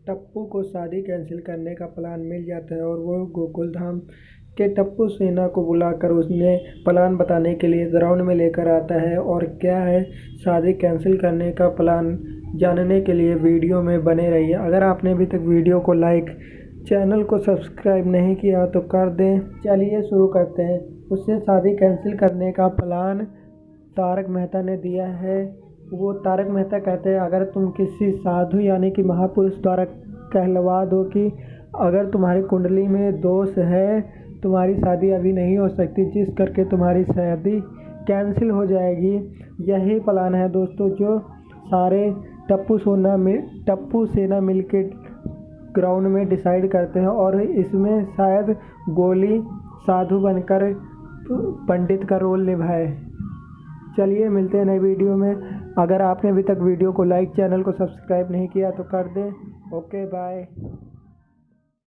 टप्पू को शादी कैंसिल करने का प्लान मिल जाता है और वो गोकुल धाम के टप्पू सेना को बुलाकर उसने प्लान बताने के लिए ग्राउंड में लेकर आता है। और क्या है शादी कैंसिल करने का प्लान, जानने के लिए वीडियो में बने रहिए। अगर आपने अभी तक वीडियो को लाइक, चैनल को सब्सक्राइब नहीं किया तो कर दें। चलिए शुरू करते हैं। उससे शादी कैंसिल करने का प्लान तारक मेहता ने दिया है। वो तारक मेहता कहते हैं, अगर तुम किसी साधु यानी कि महापुरुष द्वारा कहलवा दो कि अगर तुम्हारी कुंडली में दोष है, तुम्हारी शादी अभी नहीं हो सकती, जिस करके तुम्हारी शादी कैंसिल हो जाएगी। यही प्लान है दोस्तों, जो सारे टप्पू सेना मिलके ग्राउंड में डिसाइड करते हैं और इसमें शायद गोली साधु बनकर पंडित का रोल निभाए। चलिए मिलते हैं नई वीडियो में। अगर आपने अभी तक वीडियो को लाइक, चैनल को सब्सक्राइब नहीं किया तो कर दें। Okay bye.